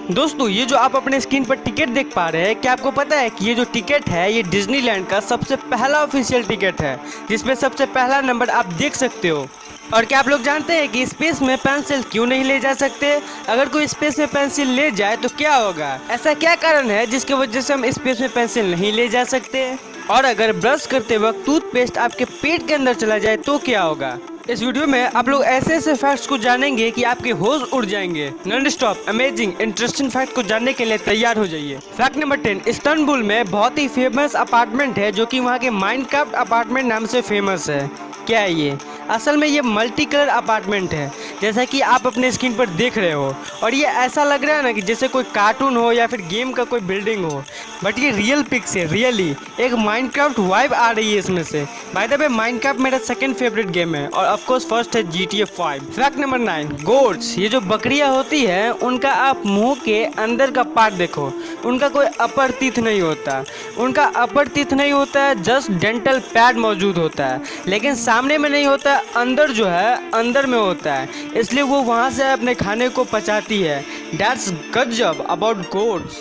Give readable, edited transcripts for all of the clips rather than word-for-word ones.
दोस्तों ये जो आप अपने स्क्रीन पर टिकट देख पा रहे हैं, क्या आपको पता है कि ये जो टिकट है ये डिज्नीलैंड का सबसे पहला ऑफिशियल टिकट है, जिसमें सबसे पहला नंबर आप देख सकते हो। और क्या आप लोग जानते हैं कि स्पेस में पेंसिल क्यों नहीं ले जा सकते? अगर कोई स्पेस में पेंसिल ले जाए तो क्या होगा? ऐसा क्या कारण है जिसकी वजह से हम स्पेस में पेंसिल नहीं ले जा सकते? और अगर ब्रश करते वक्त टूथपेस्ट आपके पेट के अंदर चला जाए तो क्या होगा? इस वीडियो में आप लोग ऐसे ऐसे फैक्ट्स को जानेंगे कि आपके होश उड़ जाएंगे। Non stop amazing interesting fact को जानने के लिए तैयार हो जाइए। फैक्ट नंबर 10, इस्तांबुल में बहुत ही फेमस अपार्टमेंट है जो कि वहाँ के माइनक्राफ्ट अपार्टमेंट नाम से फेमस है। क्या है ये? असल में ये मल्टी कलर अपार्टमेंट है, जैसा कि आप अपने स्क्रीन पर देख रहे हो। और ये ऐसा लग रहा है ना कि जैसे कोई कार्टून हो या फिर गेम का कोई बिल्डिंग हो, बट ये रियल पिक्स है। रियली एक माइनक्राफ्ट वाइब आ रही है इसमें से। बाय द वे माइनक्राफ्ट मेरा सेकंड फेवरेट गेम है और ऑफ कोर्स फर्स्ट है GTA 5। फैक्ट नंबर 9, गोट्स, ये जो बकरियां होती है उनका आप मुंह के अंदर का पार्ट देखो, उनका कोई अपर टीथ नहीं होता। उनका अपर टीथ नहीं होता है, जस्ट डेंटल पैड मौजूद होता है, लेकिन सामने में नहीं होता, अंदर जो है अंदर में होता है, इसलिए वो वहाँ से अपने खाने को पचाती है। दैट्स गजब अबाउट गोट्स।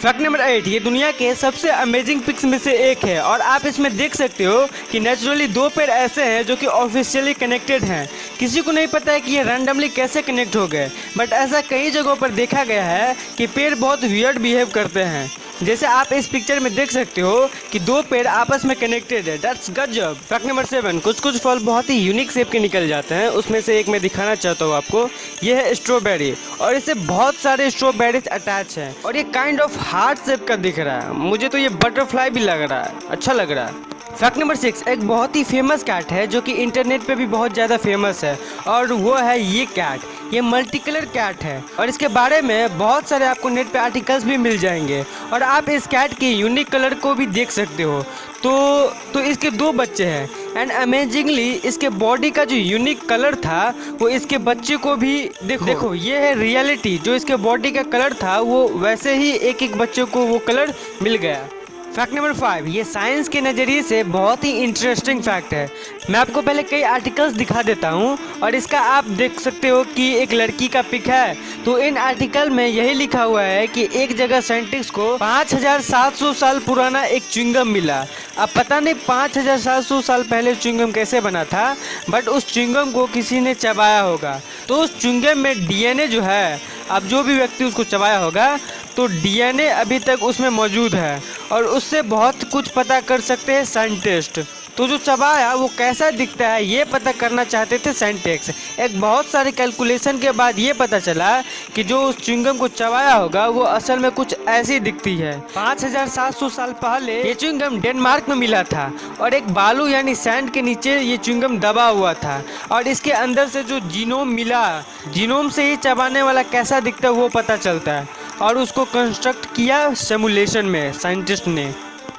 फैक्ट नंबर 8, ये दुनिया के सबसे अमेजिंग पिक्स में से एक है और आप इसमें देख सकते हो कि नेचुरली दो पैर ऐसे हैं जो कि ऑफिशियली कनेक्टेड हैं। किसी को नहीं पता है कि ये रैंडमली कैसे कनेक्ट हो गए, बट ऐसा कई जगहों पर देखा गया है कि पैर बहुत वियर्ड बिहेव करते हैं। जैसे आप इस पिक्चर में देख सकते हो कि दो पैर आपस में कनेक्टेड है। दैट्स गजब। फैक्ट नंबर 7, कुछ फल बहुत ही यूनिक शेप के निकल जाते हैं, उसमें से एक मैं दिखाना चाहता हूँ आपको। ये है स्ट्रॉबेरी और इससे बहुत सारे स्ट्रॉबेरीज अटैच हैं और ये काइंड ऑफ हार्ट शेप का दिख रहा है। मुझे तो ये बटरफ्लाई भी लग रहा है, अच्छा लग रहा है। फैक्ट नंबर 6, एक बहुत ही फेमस कैट है जो कि इंटरनेट पे भी बहुत ज़्यादा फेमस है और वो है ये कैट। ये मल्टी कलर कैट है और इसके बारे में बहुत सारे आपको नेट पे आर्टिकल्स भी मिल जाएंगे और आप इस कैट के यूनिक कलर को भी देख सकते हो। तो इसके 2 बच्चे हैं एंड अमेजिंगली इसके बॉडी का जो यूनिक कलर था वो इसके बच्चे को भी देखो ये है रियलिटी। जो इसके बॉडी का कलर था वो वैसे ही एक एक बच्चे को वो कलर मिल गया। फैक्ट नंबर 5, ये साइंस के नज़रिए से बहुत ही इंटरेस्टिंग फैक्ट है। मैं आपको पहले कई आर्टिकल्स दिखा देता हूँ और इसका आप देख सकते हो कि एक लड़की का पिक है। तो इन आर्टिकल में यही लिखा हुआ है कि एक जगह साइंटिस्ट को 5700 साल पुराना एक च्युइंगम मिला। अब पता नहीं 5700 साल पहले च्युइंगम कैसे बना था, बट उस च्युइंगम को किसी ने चबाया होगा। तो उस च्युइंगम में DNA जो है, अब जो भी व्यक्ति उसको चबाया होगा तो DNA अभी तक उसमें मौजूद है और उससे बहुत कुछ पता कर सकते हैं साइंटिस्ट। तो जो चबाया वो कैसा दिखता है ये पता करना चाहते थे साइंटिस्ट। एक बहुत सारे कैलकुलेशन के बाद ये पता चला कि जो उस च्युइंगम को चबाया होगा वो असल में कुछ ऐसी दिखती है। 5700 साल पहले ये च्युइंगम डेनमार्क में मिला था और एक बालू यानी सैंड के नीचे ये च्युइंगम दबा हुआ था और इसके अंदर से जो जीनोम मिला, जीनोम से ही चबाने वाला कैसा दिखता है वो पता चलता है और उसको कंस्ट्रक्ट किया सिमुलेशन में साइंटिस्ट ने।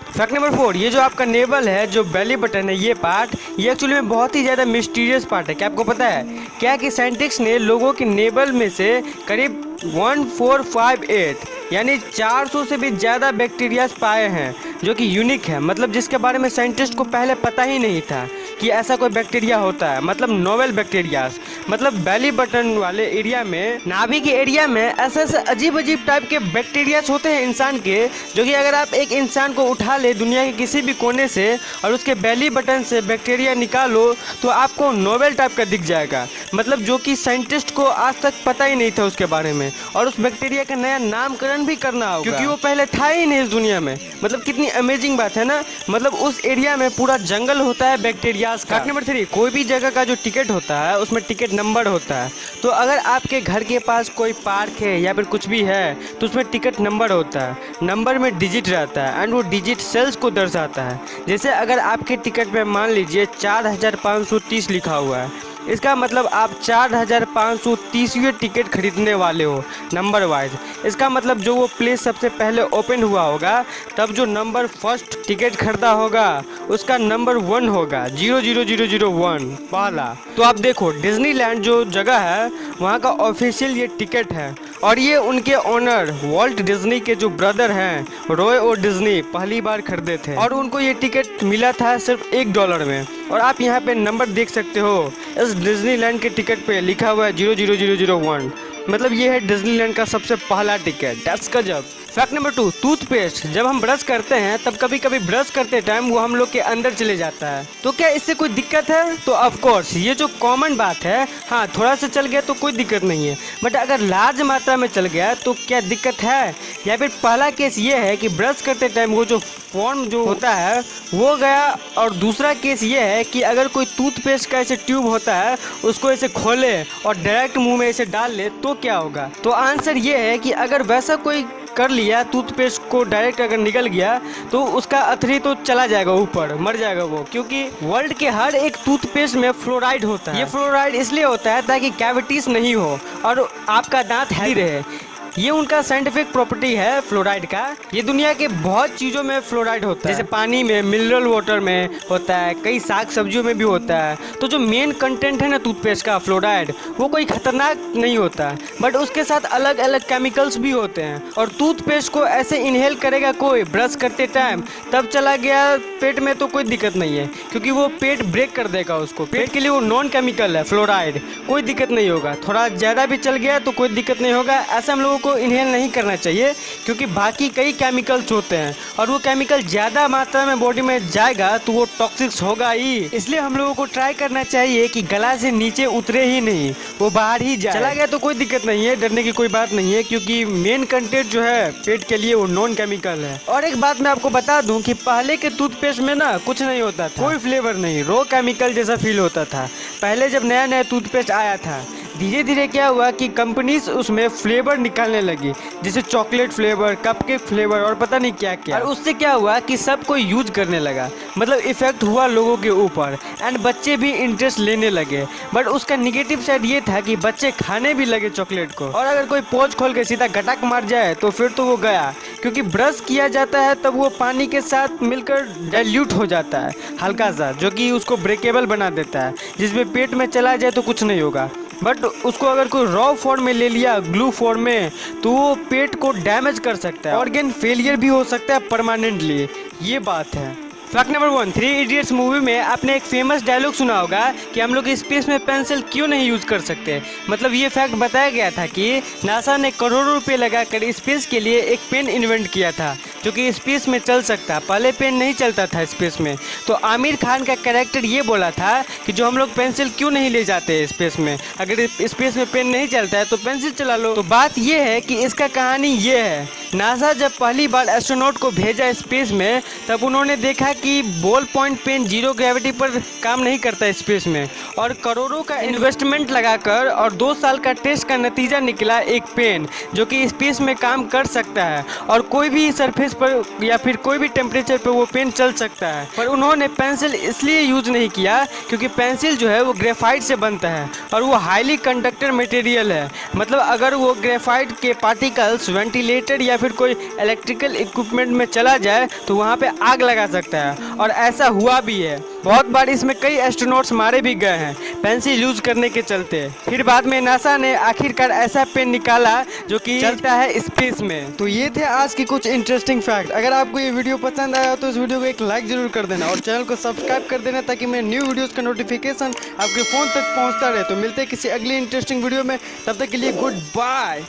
फैक्ट नंबर 4, ये जो आपका नेवल है, जो बेली बटन है, ये पार्ट ये एक्चुअली में बहुत ही ज़्यादा मिस्टीरियस पार्ट है। क्या आपको पता है क्या कि साइंटिस्ट ने लोगों के नेवल में से करीब 1458 यानी 400 से भी ज़्यादा बैक्टीरियाज पाए हैं जो कि यूनिक है, मतलब जिसके बारे में साइंटिस्ट को पहले पता ही नहीं था कि ऐसा कोई बैक्टीरिया होता है, मतलब नोवेल बैक्टीरियाज। मतलब बेली बटन वाले एरिया में, नाभि के एरिया में ऐसे ऐसे अजीब अजीब टाइप के बैक्टीरियाज होते हैं इंसान के, जो कि अगर आप एक इंसान को उठा ले दुनिया के किसी भी कोने से और उसके बेली बटन से बैक्टीरिया निकालो तो आपको नोवेल टाइप का दिख जाएगा, मतलब जो कि साइंटिस्ट को आज तक पता ही नहीं था उसके बारे में। और उस बैक्टीरिया का नया नामकरण भी करना होगा क्योंकि वो पहले था ही नहीं इस दुनिया में। मतलब कितनी अमेजिंग बात है ना। मतलब उस एरिया में पूरा जंगल होता है बैक्टीरिया का। फैक्ट नंबर 3, कोई भी जगह का जो टिकट होता है उसमें टिकट नंबर होता है। तो अगर आपके घर के पास कोई पार्क है या फिर कुछ भी है तो उसमें टिकट नंबर होता है। नंबर में डिजिट रहता है एंड वो डिजिट सेल्स को दर्शाता है। जैसे अगर आपके टिकट पे मान लीजिए 4530 लिखा हुआ है, इसका मतलब आप 4530वें टिकट खरीदने वाले हो नंबर वाइज। इसका मतलब जो वो प्लेस सबसे पहले ओपन हुआ होगा तब जो नंबर फर्स्ट टिकट खरीदा होगा उसका नंबर 1 होगा, 00001 पहला। तो आप देखो डिज्नीलैंड जो जगह है वहाँ का ऑफिशियल ये टिकट है और ये उनके ओनर वॉल्ट डिज्नी के जो ब्रदर हैं रॉय और डिज्नी पहली बार खरीदे थे और उनको ये टिकट मिला था सिर्फ $1 में। और आप यहाँ पे नंबर देख सकते हो, इस डिज्नीलैंड के टिकट पे लिखा हुआ है 00001। मतलब ये है डिज्नीलैंड का सबसे पहला टिकट। दैट्स गजब। Fact number 2, toothpaste. जब हम ब्रश करते हैं तब कभी कभी ब्रश करते टाइम वो हम लोग के अंदर चले जाता है, तो क्या इससे कोई दिक्कत है? तो ऑफ कोर्स ये जो कॉमन बात है, हाँ थोड़ा सा चल गया तो कोई दिक्कत नहीं है, बट अगर लार्ज मात्रा में चल गया तो क्या दिक्कत है? या फिर पहला केस ये है कि ब्रश करते टाइम वो जो फॉर्म जो होता है वो गया, और दूसरा केस ये है कि अगर कोई टूथपेस्ट का ऐसे ट्यूब होता है उसको ऐसे खोले और डायरेक्ट मुंह में ऐसे डाल ले तो क्या होगा? तो आंसर ये है कि अगर वैसा कोई कर लिया, टूथपेस्ट को डायरेक्ट अगर निकल गया तो उसका अथरी तो चला जाएगा ऊपर, मर जाएगा वो, क्योंकि वर्ल्ड के हर एक टूथपेस्ट में फ्लोराइड होता है। ये फ्लोराइड इसलिए होता है ताकि कैविटीज नहीं हो और आपका दांत हेल्दी रहे। ये उनका साइंटिफिक प्रॉपर्टी है फ्लोराइड का। ये दुनिया के बहुत चीज़ों में फ्लोराइड होता है, जैसे पानी में, मिनरल वाटर में होता है, कई साग सब्जियों में भी होता है। तो जो मेन कंटेंट है ना टूथपेस्ट का, फ्लोराइड, वो कोई खतरनाक नहीं होता, बट उसके साथ अलग अलग केमिकल्स भी होते हैं। और टूथपेस्ट को ऐसे इनहेल करेगा कोई ब्रश करते टाइम, तब चला गया पेट में तो कोई दिक्कत नहीं है, क्योंकि वो पेट ब्रेक कर देगा उसको। पेट के लिए वो नॉन केमिकल है फ्लोराइड, कोई दिक्कत नहीं होगा। थोड़ा ज़्यादा भी चल गया तो कोई दिक्कत नहीं होगा। ऐसा हम लोगों को इनहेल नहीं करना चाहिए, क्योंकि बाकी कई केमिकल्स होते हैं और वो केमिकल ज़्यादा मात्रा में बॉडी में जाएगा तो वो टॉक्सिक होगा ही। इसलिए हम लोगों को ट्राई करना चाहिए कि गला से नीचे उतरे ही नहीं, वो बाहर ही जाए। चला गया तो कोई दिक्कत नहीं है, डरने की कोई बात नहीं है, क्योंकि मेन कंटेंट जो है पेट के लिए वो नॉन केमिकल है। और एक बात मैं आपको बता दूं कि पहले के टूथपेस्ट में ना कुछ नहीं होता था, कोई फ्लेवर नहीं, रो केमिकल जैसा फील होता था। पहले जब नया नया टूथपेस्ट आया था, धीरे धीरे क्या हुआ कि कंपनीज उसमें फ्लेवर निकालने लगी, जैसे चॉकलेट फ्लेवर, कपकेक फ्लेवर और पता नहीं क्या क्या। और उससे क्या हुआ कि सब कोई यूज करने लगा, मतलब इफेक्ट हुआ लोगों के ऊपर, एंड बच्चे भी इंटरेस्ट लेने लगे। बट उसका निगेटिव साइड ये था कि बच्चे खाने भी लगे चॉकलेट को, और अगर कोई पोंछ खोल के सीधा गटक मार जाए तो फिर तो वो गया, क्योंकि ब्रश किया जाता है तब वो पानी के साथ मिलकर डाइल्यूट हो जाता है हल्का सा, जो कि उसको ब्रेकेबल बना देता है, जिसमें पेट में चला जाए तो कुछ नहीं होगा। बट उसको अगर कोई रॉ फॉर्म में ले लिया, ग्लू फॉर्म में, तो वो पेट को डैमेज कर सकता है, ऑर्गन फेलियर भी हो सकता है परमानेंटली। ये बात है। फैक्ट नंबर 1, 3 इडियट्स मूवी में आपने एक फेमस डायलॉग सुना होगा कि हम लोग स्पेस में पेंसिल क्यों नहीं यूज कर सकते। मतलब ये फैक्ट बताया गया था कि नासा ने करोड़ों रुपए लगाकर स्पेस के लिए एक पेन इन्वेंट किया था जो कि स्पेस में चल सकता। पहले पेन नहीं चलता था स्पेस में, तो आमिर खान का कैरेक्टर ये बोला था कि जो हम लोग पेंसिल क्यों नहीं ले जाते स्पेस में, अगर स्पेस में पेन नहीं चलता है तो पेंसिल चला लो। तो बात ये है कि इसका कहानी ये है, नासा जब पहली बार एस्ट्रोनॉट को भेजा स्पेस में, तब उन्होंने देखा कि ball point pen zero gravity पर काम नहीं करता स्पेस में, और करोड़ों का इन्वेस्टमेंट लगाकर और 2 साल का टेस्ट का नतीजा निकला एक पेन जो कि स्पेस में काम कर सकता है और कोई भी सरफेस पर या फिर कोई भी टेम्परेचर पर वो पेन चल सकता है। पर उन्होंने पेंसिल इसलिए यूज नहीं किया क्योंकि पेंसिल जो है वो ग्रेफाइट से बनता है और वो हाईली कंडक्टर मटेरियल है। मतलब अगर वो ग्रेफाइट के पार्टिकल्स वेंटिलेटेड या फिर कोई इलेक्ट्रिकल इक्विपमेंट में चला जाए तो वहाँ पे आग लगा सकता है, और ऐसा हुआ भी है। बहुत बार इसमें कई एस्ट्रोनॉट्स मारे भी गए हैं पेंसिल यूज करने के चलते। फिर बाद में नासा ने आखिरकार ऐसा पेन निकाला जो कि चलता है स्पेस में। तो ये थे आज की कुछ इंटरेस्टिंग फैक्ट। अगर आपको ये वीडियो पसंद आया तो इस वीडियो को एक लाइक जरूर कर देना और चैनल को सब्सक्राइब कर देना ताकि मैं न्यू वीडियोस का नोटिफिकेशन आपके फ़ोन तक पहुंचता रहे। तो मिलते हैं किसी अगली इंटरेस्टिंग वीडियो में, तब तक के लिए गुड बाय।